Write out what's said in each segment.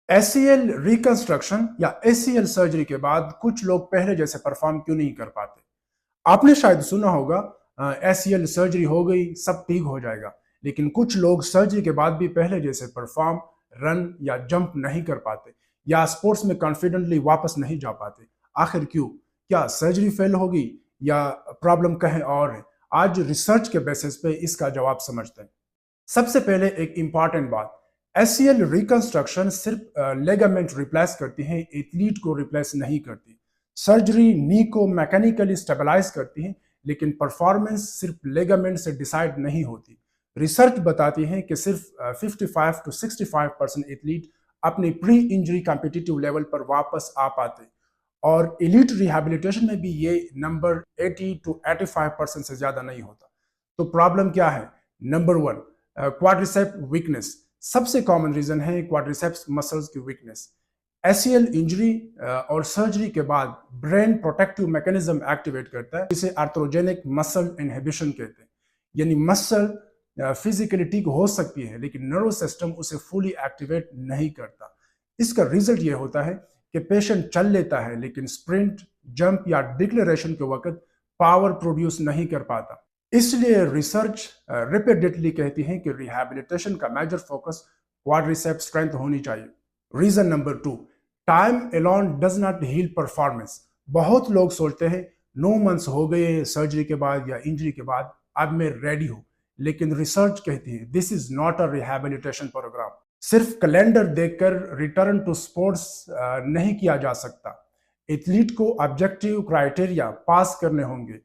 ACL reconstruction या ACL surgery के बाद कुछ लोग पहले जैसे परफॉर्म क्यों नहीं कर पाते? आपने शायद सुना होगा एसीएल सर्जरी हो गई, सब ठीक हो जाएगा। लेकिन कुछ लोग सर्जरी के बाद भी पहले जैसे परफॉर्म, रन या जंप नहीं कर पाते या स्पोर्ट्स में कॉन्फिडेंटली वापस नहीं जा पाते। आखिर क्यों? क्या सर्जरी फेल होगी या प्रॉब्लम कहीं और है? आज रिसर्च के बेसिस पे इसका जवाब समझते हैं। सबसे पहले एक इंपॉर्टेंट बात, एसीएल रिकंस्ट्रक्शन सिर्फ लेगामेंट रिप्लेस करती है, एथलीट को रिप्लेस नहीं करती। सर्जरी नी को मैकेनिकली स्टेबलाइज करती है, लेकिन परफॉर्मेंस सिर्फ लेगामेंट से डिसाइड नहीं होती। रिसर्च बताती है कि सिर्फ 55 टू 65% एथलीट अपने प्री इंजरी कॉम्पिटिटिव लेवल पर वापस आ पाते, और एलिट रिहैबिलिटेशन में भी ये नंबर 80 टू 85% से ज्यादा नहीं होता। तो प्रॉब्लम क्या है? Number one, quadricep weakness. सबसे कॉमन रीजन है क्वाड्रिसेप्स मसल्स की वीकनेस। एसीएल इंजरी और सर्जरी के बाद ब्रेन प्रोटेक्टिव मैकेनिज्म एक्टिवेट करता है, जिसे आर्थ्रोजेनिक मसल इनहिबिशन कहते हैं। यानी मसल फिजिकली ठीक हो सकती है, लेकिन नर्वस सिस्टम उसे फुली एक्टिवेट नहीं करता। इसका रिजल्ट ये होता है कि पेशेंट चल लेता है, लेकिन स्प्रिंट, जंप या डिक्लेरेशन के वक्त पावर प्रोड्यूस नहीं कर पाता। इसलिए रिसर्च रिपीटेडली कहती है कि रिहैबिलिटेशन का मेजर फोकस क्वाड्रिसेप स्ट्रेंथ होनी चाहिए। Reason number two, time alone does not heal performance. बहुत लोग सोचते हैं 9 मंथ्स हो गए सर्जरी के बाद या इंजरी के बाद, अब मैं रेडी हूं। लेकिन रिसर्च कहती है this is not a rehabilitation program. सिर्फ कैलेंडर देखकर रिटर्न टू स्पोर्ट्स नहीं किया जा सकता। एथलीट को ऑब्जेक्टिव क्राइटेरिया पास करने होंगे,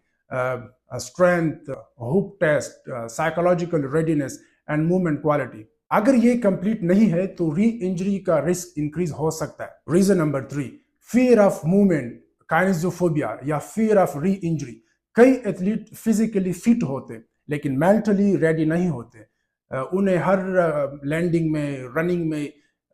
strength, hop test, psychological readiness and movement quality. अगर ये कंप्लीट नहीं है तो री इंजरी का रिस्क इंक्रीज हो सकता है। Reason number three, fear of movement, kinesiophobia या फियर ऑफ री इंजरी। कई एथलीट फिजिकली फिट होते लेकिन मेंटली रेडी नहीं होते। उन्हें हर लैंडिंग में, रनिंग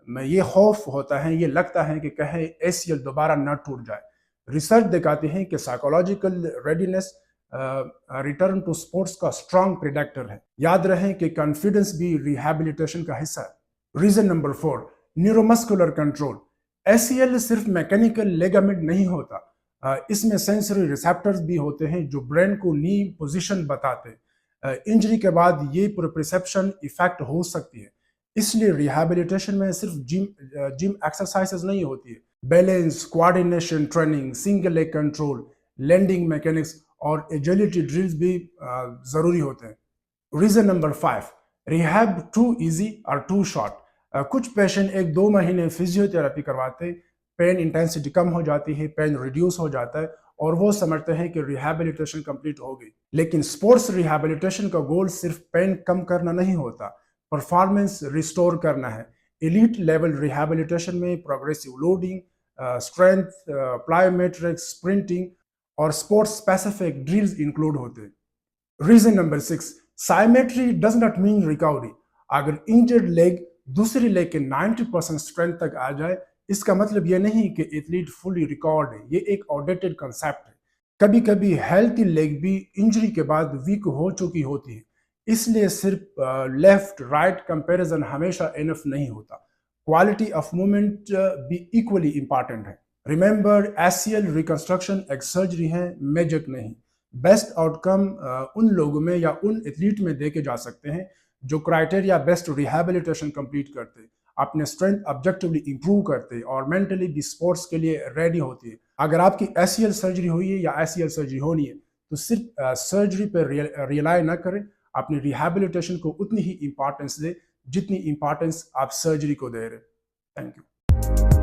में ये खौफ होता है, ये लगता है कि कहीं एसीएल दोबारा न टूट जाए। रिसर्च दिखाती है कि psychological readiness return to sports का स्ट्रॉन्ग प्रिडेक्टर है। याद रहे कि कॉन्फिडेंस भी रिहैबिलिटेशन का हिस्सा है। Reason number four, neuromuscular control. ACL सिर्फ मैकेनिकल लेगामेंट नहीं होता, इसमें सेंसरी रिसेप्टर्स भी होते हैं जो ब्रेन को नी पोजीशन बताते हैं। इंजरी के बाद ये प्रोप्रिसेप्शन इफेक्ट हो सकती है। इसलिए रिहैबिलिटेशन में सिर्फ जिम एक्सरसाइजेस नहीं होती है, balance, coordination training, single leg control, landing mechanics और एजिलिटी ड्रिल्स भी जरूरी होते हैं। Reason number five, rehab too easy और टू शॉर्ट। कुछ पेशेंट 1-2 महीने फिजियोथेरेपी करवाते, पेन इंटेंसिटी कम हो जाती है, पेन रिड्यूस हो जाता है और वो समझते हैं कि रिहैबिलिटेशन कंप्लीट हो गई। लेकिन स्पोर्ट्स रिहैबिलिटेशन का गोल सिर्फ पेन कम करना नहीं होता, परफॉर्मेंस रिस्टोर करना है। एलीट लेवल रिहैबिलिटेशन में progressive loading, strength, plyometrics, sprinting और स्पोर्ट्स स्पेसिफिक ड्रिल्स इंक्लूड होते हैं। Reason number six, symmetry does not mean recovery. अगर इंजर्ड लेग दूसरी लेग के 90% स्ट्रेंथ तक आ जाए, इसका मतलब ये नहीं कि एथलीट फुली रिकवर्ड है। ये एक आउटडेटेड कंसेप्ट है। कभी कभी हेल्थी लेग भी इंजरी के बाद वीक हो चुकी होती है, इसलिए सिर्फ लेफ्ट राइट कंपैरिजन हमेशा इनफ नहीं होता। क्वालिटी ऑफ मूवमेंट भी इक्वली इंपॉर्टेंट है। रिमेंबर, एसीएल रिकंस्ट्रक्शन एक सर्जरी है, मैजिक नहीं। बेस्ट आउटकम उन लोगों में या उन एथलीट में देखे जा सकते हैं जो क्राइटेरिया बेस्ट रिहैबिलिटेशन कंप्लीट करते, अपने स्ट्रेंथ ऑब्जेक्टिवली इंप्रूव करते और मेंटली भी स्पोर्ट्स के लिए रेडी होती है। अगर आपकी एसीएल सर्जरी हुई है या एसीएल सर्जरी होनी है तो सिर्फ सर्जरी पर रिलाई ना करें, अपनी रिहैबिलिटेशन को उतनी ही इंपॉर्टेंस दे जितनी इंपॉर्टेंस आप सर्जरी को दे रहे। Thank you.